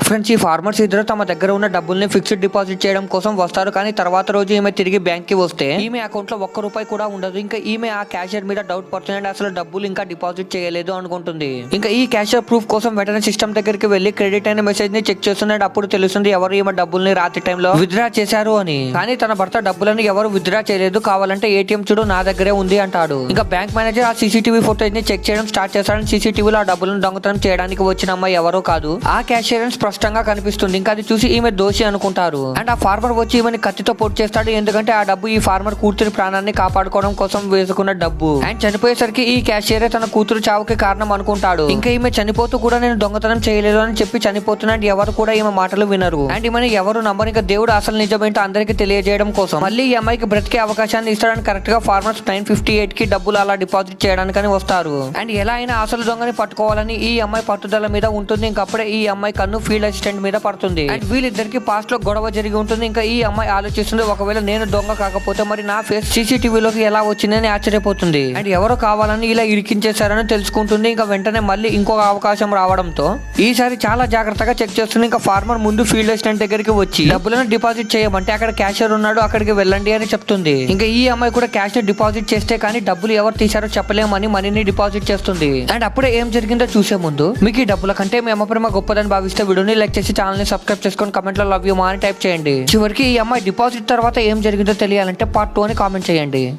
Friends, ఈ farmers ఇద్దరు తమ దగ్గర ఉన్న డబ్బుల్ని ఫిక్స్డ్ డిపాజిట్ చేయడం కోసం వస్తారు. కానీ తర్వాత రోజు ఈమె తిరిగి బ్యాంక్ కి వస్తే ఈమె అకౌంట్ లో ₹1 కూడా ఉండదు. ఇంకా ఈమె ఆ క్యాషియర్ మీద డౌట్ పడుతుంది. అసలు డబ్బులు ఇంకా డిపాజిట్ చేయలేదు అనుకుంటుంది. ఇంకా ఈ క్యాషియర్ ప్రూఫ్ కోసం వెంటనే సిస్టమ్ దగ్గరికి వెళ్లి క్రెడిట్ అయిన మెసేజ్ ని చెక్ చేస్తున్నాడు. అప్పుడు తెలుస్తుంది ఎవరు ఈమె డబ్బుల్ని రాత్రి టైంలో విత్డ్రా చేశారు అని. కానీ తన భర్త డబ్బులను ఎవరు విత్డ్రా చేయలేదు, కావాలంటే ఏటీఎం చూడు నా దగ్గరే ఉంది అంటాడు. ఇంకా బ్యాంక్ మేనేజర్ ఆ సీసీటీవీ ఫుటేజ్ ని చెక్ చేయడం స్టార్ట్ చేస్తాడని సీసీటీవీలో ఆ డబ్బులను దొంగతనం చేయడానికి వచ్చిన అమ్మాయి ఎవరో కాదు, ఆ క్యాషియర్ స్పష్టంగా కనిపిస్తుంది. ఇంకా అది చూసి ఈమె దోషి అనుకుంటారు. అండ్ ఆ ఫార్మర్ వచ్చి ఈమెని కత్తితో పొడి చేస్తాడు. ఎందుకంటే ఆ డబ్బు ఈ ఫార్మర్ కూతురి ప్రాణాన్ని కాపాడుకోవడం కోసం వేసుకున్న డబ్బు. అండ్ చనిపోయేసరికి ఈ క్యాషియర్ తన కూతురు చావుకి కారణం అనుకుంటాడు. ఇంకా ఈమె చనిపోతూ కూడా నేను దొంగతనం చేయలేదు అని చెప్పి చనిపోతున్నా. ఎవరు కూడా ఈమె మాటలు వినరు. అండ్ ఈమెను ఎవరు నమ్మరు. ఇంకా దేవుడు అసలు నిజమేంటో అందరికి తెలియజేయడం కోసం మళ్ళీ ఈ అమ్మాయికి బ్రతికే అవకాశాన్ని ఇస్తాడని కరెక్ట్ గా ఫార్మర్స్ 958 కి డబ్బులు అలా డిపాజిట్ చేయడానికని వస్తారు. అండ్ ఎలా అయినా అసలు దొంగని పట్టుకోవాలని ఈ అమ్మాయి పట్టుదల మీద ఉంటుంది. ఇంకప్పుడే ఈ అమ్మాయి కన్ను ఫీల్డ్ అసిస్టెంట్ మీద పడుతుంది. అండ్ వీళ్ళిద్దరికి పాస్ట్ లో గొడవ జరిగి ఉంటుంది. ఇంకా ఈ అమ్మాయి ఆలోచిస్తుంది, ఒకవేళ నేను దొంగ కాకపోతే మరి నా ఫేస్ సీసీటీవీలోకి ఎలా వచ్చిందని ఆశ్చర్యపోతుంది. అండ్ ఎవరో కావాలని ఇలా ఇరికించేశారని తెలుసుకుంటుంది. ఇంకా వెంటనే మళ్ళీ ఇంకొక అవకాశం రావడంతో ఈసారి చాలా జాగ్రత్తగా చెక్ చేస్తుంది. ఇంకా ఫార్మర్ ముందు ఫీల్డ్ అసిస్టెంట్ దగ్గరికి వచ్చి డబ్బులను డిపాజిట్ చేయమంటే అక్కడ క్యాషియర్ ఉన్నాడు, అక్కడికి వెళ్ళండి అని చెప్తుంది. ఇంకా ఈ అమ్మాయి కూడా క్యాష్ ని డిపాజిట్ చేస్తే కానీ డబ్బులు ఎవరు తీశారో చెప్పలేమని మనీని డిపాజిట్ చేస్తుంది. అండ్ అప్పుడే ఏం జరిగిందో చూసే ముందు మీకు ఈ డబ్బుల కంటే మీ అమ్మ ప్రేమ గొప్పదని భావిస్తే వీడియోని లైక్ చేసి ఛానల్ ని సబ్స్క్రైబ్ చేసుకొని కమెంట్ లో లవ్ యూ మా అని టైప్ చేయండి. చివరికి ఈ అమ్మాయి డిపాజిట్ తర్వాత ఏం జరిగిందో తెలియాలంటే పార్ట్ 2 అని కామెంట్ చేయండి.